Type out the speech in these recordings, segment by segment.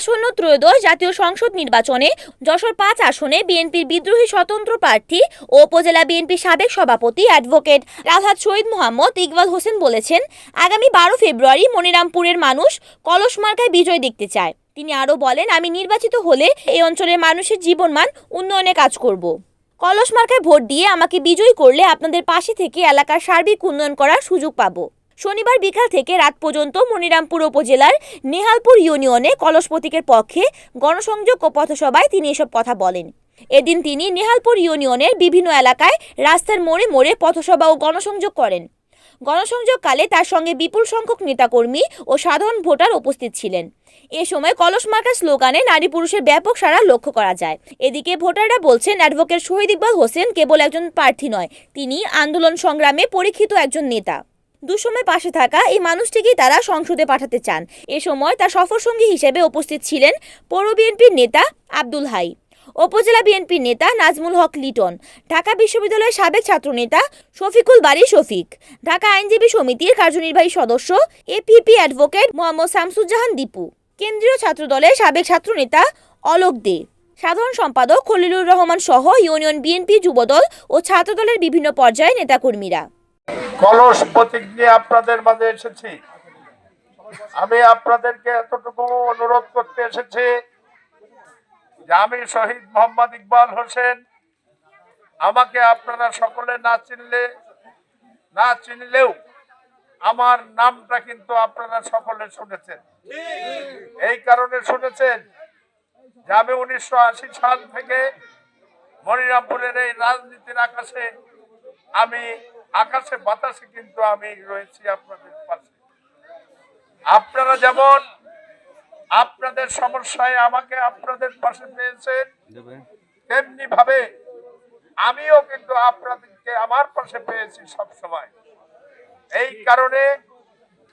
আসন্ন ত্রয়োদশ জাতীয় সংসদ নির্বাচনে যশোর ৫ আসনে বিএনপির বিদ্রোহী স্বতন্ত্র প্রার্থী ও উপজেলা বিএনপির সাবেক সভাপতি অ্যাডভোকেট রাজহাট শহীদ মোহাম্মদ ইকবাল হোসেন বলেছেন, আগামী ১২ ফেব্রুয়ারি মনিরামপুরের মানুষ কলস মার্কায় বিজয় দেখতে চায়। তিনি আরও বলেন, আমি নির্বাচিত হলে এই অঞ্চলের মানুষের জীবনমান উন্নয়নে কাজ করব। কলস মার্কায় ভোট দিয়ে আমাকে বিজয়ী করলে আপনাদের পাশে থেকে এলাকার সার্বিক উন্নয়ন করার সুযোগ পাব। শনিবার বিকাল থেকে রাত পর্যন্ত মনিরামপুর উপজেলার নেহালপুর ইউনিয়নে কলস প্রতীকের পক্ষে গণসংযোগ ও পথসভায় তিনি এসব কথা বলেন। এদিন তিনি নেহালপুর ইউনিয়নের বিভিন্ন এলাকায় রাস্তার মোড়ে মোড়ে পথসভা ও গণসংযোগ করেন। গণসংযোগকালে তার সঙ্গে বিপুল সংখ্যক নেতাকর্মী ও সাধারণ ভোটার উপস্থিত ছিলেন। এ সময় কলস মার্কার স্লোগানে নারী পুরুষের ব্যাপক সাড়া লক্ষ্য করা যায়। এদিকে ভোটাররা বলছেন, অ্যাডভোকেট শহীদ ইকবাল হোসেন কেবল একজন প্রার্থী নয়, তিনি আন্দোলন সংগ্রামে পরীক্ষিত একজন নেতা। দুঃসময়ে পাশে থাকা এই মানুষটিকেই তারা সংসদে পাঠাতে চান। এ সময় তার সফরসঙ্গী হিসেবে উপস্থিত ছিলেন পৌর বিএনপির নেতা আব্দুল হাই, উপজেলা বিএনপির নেতা নাজমুল হক লিটন, ঢাকা বিশ্ববিদ্যালয়ের সাবেক ছাত্রনেতা শফিকুল বারী শফিক, ঢাকা আইনজীবী সমিতির কার্যনির্বাহী সদস্য এপিপি অ্যাডভোকেট মোহাম্মদ শামসুজ্জাহান দীপু, কেন্দ্রীয় ছাত্রদলের সাবেক ছাত্রনেতা অলোক দে, সাধারণ সম্পাদক খলিলুর রহমান সহ ইউনিয়ন বিএনপি, যুবদল ও ছাত্রদলের বিভিন্ন পর্যায়ের নেতাকর্মীরা। কলস প্রতীক নিয়ে আপনাদের মাঝে এসেছি। আমি আপনাদেরকে এতটুকু অনুরোধ করতে এসেছি যে আমি শহীদ মোহাম্মদ ইকবাল হোসেন, আমাকে আপনারা সকলে না চিনলেও আমার নামটা কিন্তু আপনারা সকলে শুনেছেন। এই কারণে শুনেছেন যে আমি ১৯৮০ সাল থেকে মনিরামপুরের এই রাজনীতির আকাশে বাতাসে কিন্তু আমি রয়েছি আপনাদের পাশে। আপনারা যেমন আপনাদের সমস্যায় আমাকে আপনাদের পাশে পেয়েছেন, তেমনি ভাবে আমিও কিন্তু আপনাদেরকে আমার পাশে পেয়েছি সব সময়। এই কারণে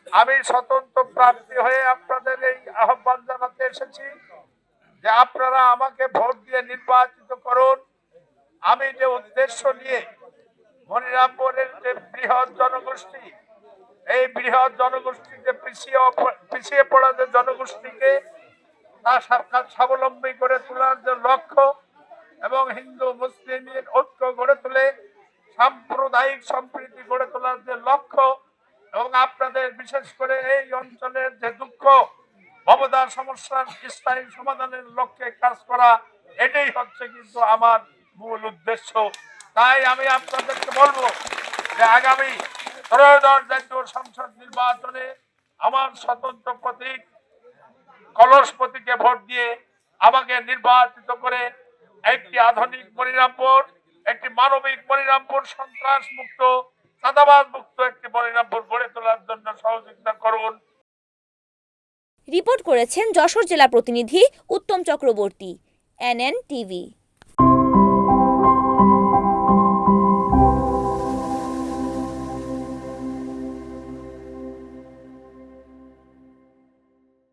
আমি স্বতন্ত্র প্রার্থী হয়ে আপনাদের এই আহ্বান জানাতে এসেছি যে আপনারা আমাকে ভোট দিয়ে নির্বাচিত করুন। আমি যে উদ্দেশ্য নিয়ে মনিরামপুরের যে বৃহৎ জনগোষ্ঠী, এই বৃহৎ জনগোষ্ঠীকে পিছিয়ে পড়া যে জনগোষ্ঠীকে তার স্বাবলম্বী করে তোলার যে লক্ষ্য এবং হিন্দু মুসলিমের ঐক্য গড়ে তুলে সাম্প্রদায়িক সম্প্রীতি গড়ে তোলার যে লক্ষ্য এবং আপনাদের বিশেষ করে এই অঞ্চলের যে দুঃখ ভবদার সমস্যার স্থায়ী সমাধানের লক্ষ্যে কাজ করা, এটাই হচ্ছে কিন্তু আমার মূল উদ্দেশ্য। তাই আমি আপনাদেরকে বলবো যে আগামী ত্রয়োদশ জাতীয় সংসদ নির্বাচনে আমার স্বতন্ত্র প্রতীক কলস প্রতীকে ভোট দিয়ে আমাকে নির্বাচিত করে একটি আধুনিক মনিরামপুর, একটি মানবিক মনিরামপুর, সন্ত্রাস মুক্ত, চাঁদাবাজ মুক্ত একটি মনিরামপুর গড়ে তোলার জন্য সহযোগিতা করুন। রিপোর্ট করেছেন যশোর জেলা প্রতিনিধি উত্তম চক্রবর্তী, NN টিভি।